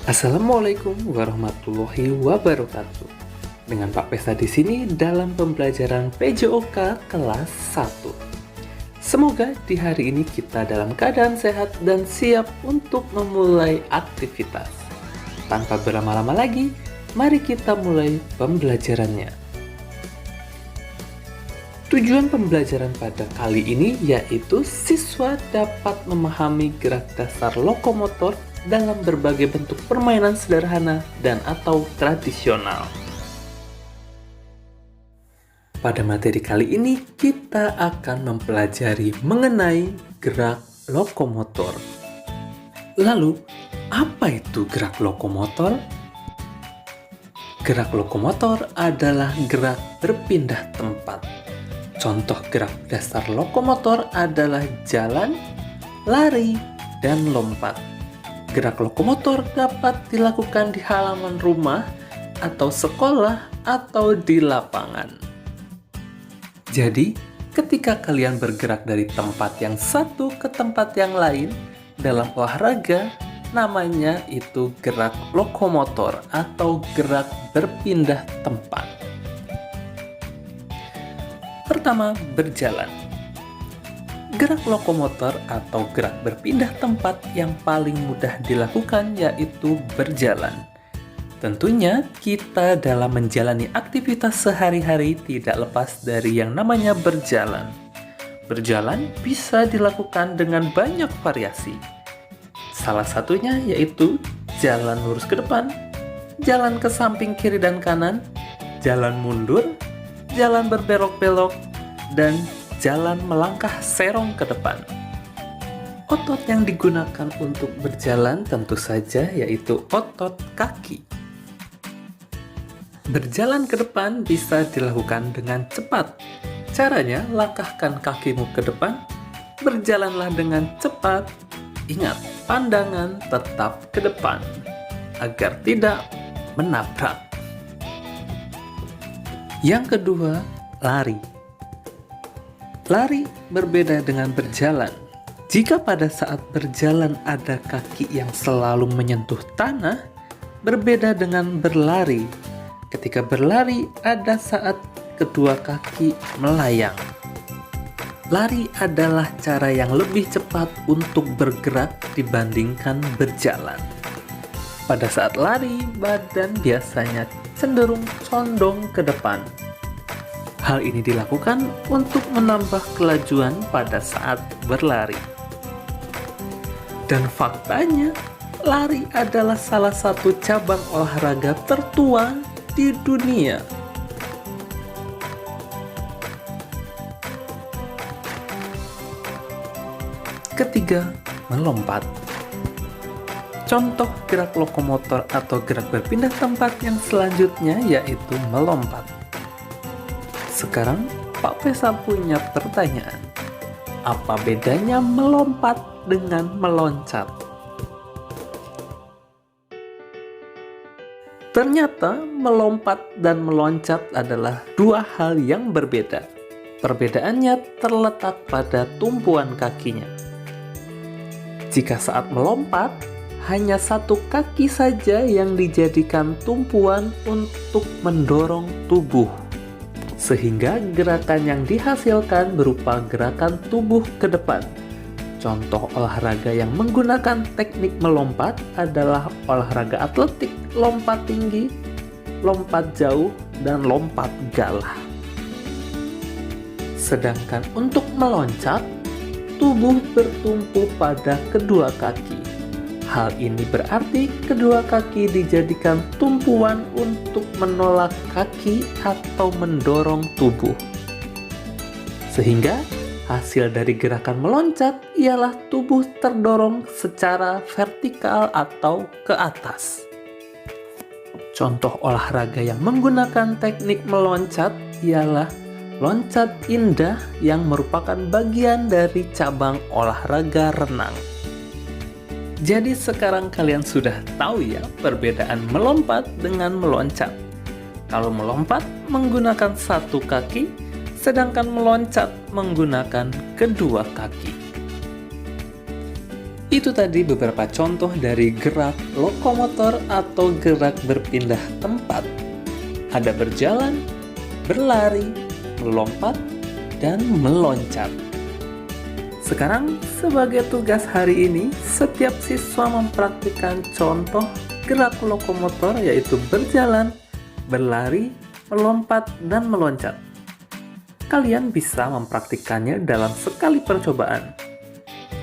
Assalamualaikum warahmatullahi wabarakatuh. Dengan Pak Pesta di sini dalam pembelajaran PJOK kelas 1. Semoga di hari ini kita dalam keadaan sehat dan siap untuk memulai aktivitas. Tanpa berlama-lama lagi, mari kita mulai pembelajarannya. Tujuan pembelajaran pada kali ini yaitu siswa dapat memahami gerak dasar lokomotor dalam berbagai bentuk permainan sederhana dan atau tradisional. Pada materi kali ini kita akan mempelajari mengenai gerak lokomotor. Lalu, apa itu gerak lokomotor? Gerak lokomotor adalah gerak berpindah tempat. Contoh gerak dasar lokomotor adalah jalan, lari, dan lompat. Gerak lokomotor dapat dilakukan di halaman rumah atau sekolah atau di lapangan. Jadi, ketika kalian bergerak dari tempat yang satu ke tempat yang lain dalam olahraga, namanya itu gerak lokomotor atau gerak berpindah tempat. Pertama, berjalan. Gerak lokomotor atau gerak berpindah tempat yang paling mudah dilakukan yaitu berjalan. Tentunya kita dalam menjalani aktivitas sehari-hari tidak lepas dari yang namanya berjalan. Berjalan bisa dilakukan dengan banyak variasi. Salah satunya yaitu jalan lurus ke depan, jalan ke samping kiri dan kanan, jalan mundur, jalan berbelok-belok, dan jalan melangkah serong ke depan. Otot yang digunakan untuk berjalan tentu saja yaitu otot kaki. Berjalan ke depan bisa dilakukan dengan cepat. Caranya, langkahkan kakimu ke depan, berjalanlah dengan cepat. Ingat, pandangan tetap ke depan agar tidak menabrak. Yang kedua, lari. Lari berbeda dengan berjalan. Jika pada saat berjalan ada kaki yang selalu menyentuh tanah, berbeda dengan berlari. Ketika berlari ada saat kedua kaki melayang. Lari adalah cara yang lebih cepat untuk bergerak dibandingkan berjalan. Pada saat lari, badan biasanya cenderung condong ke depan. Hal ini dilakukan untuk menambah kelajuan pada saat berlari. Dan faktanya, lari adalah salah satu cabang olahraga tertua di dunia. Ketiga, melompat. Contoh gerak lokomotor atau gerak berpindah tempat yang selanjutnya yaitu melompat. Sekarang, Pak Pesa punya pertanyaan. Apa bedanya melompat dengan meloncat? Ternyata melompat dan meloncat adalah dua hal yang berbeda. Perbedaannya terletak pada tumpuan kakinya. Jika saat melompat, hanya satu kaki saja yang dijadikan tumpuan untuk mendorong tubuh. Sehingga gerakan yang dihasilkan berupa gerakan tubuh ke depan. Contoh olahraga yang menggunakan teknik melompat adalah olahraga atletik, lompat tinggi, lompat jauh, dan lompat galah. Sedangkan untuk meloncat, tubuh bertumpu pada kedua kaki. Hal ini berarti kedua kaki dijadikan tumpuan untuk menolak kaki atau mendorong tubuh. Sehingga hasil dari gerakan meloncat ialah tubuh terdorong secara vertikal atau ke atas. Contoh olahraga yang menggunakan teknik meloncat ialah loncat indah yang merupakan bagian dari cabang olahraga renang. Jadi sekarang kalian sudah tahu ya perbedaan melompat dengan meloncat. Kalau melompat menggunakan satu kaki, sedangkan meloncat menggunakan kedua kaki. Itu tadi beberapa contoh dari gerak lokomotor atau gerak berpindah tempat. Ada berjalan, berlari, melompat, dan meloncat. Sekarang, sebagai tugas hari ini, setiap siswa mempraktikkan contoh gerak lokomotor yaitu berjalan, berlari, melompat, dan meloncat. Kalian bisa mempraktikkannya dalam sekali percobaan.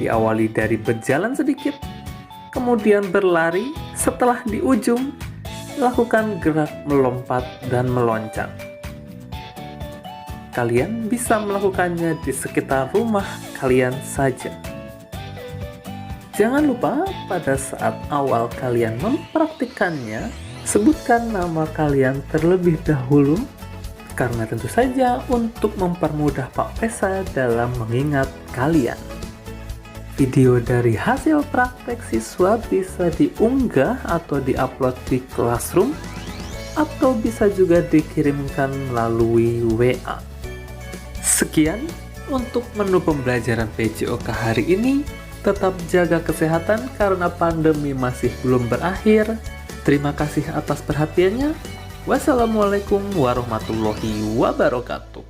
Diawali dari berjalan sedikit, kemudian berlari, setelah di ujung, lakukan gerak melompat dan meloncat. Kalian bisa melakukannya di sekitar rumah kalian saja. Jangan lupa pada saat awal kalian mempraktikkannya, sebutkan nama kalian terlebih dahulu, karena tentu saja untuk mempermudah Pak Pesa dalam mengingat kalian. Video dari hasil praktek siswa bisa diunggah atau diupload di Classroom, atau bisa juga dikirimkan melalui WA. Sekian untuk menu pembelajaran PJOK hari ini. Tetap jaga kesehatan karena pandemi masih belum berakhir. Terima kasih atas perhatiannya. Wassalamualaikum warahmatullahi wabarakatuh.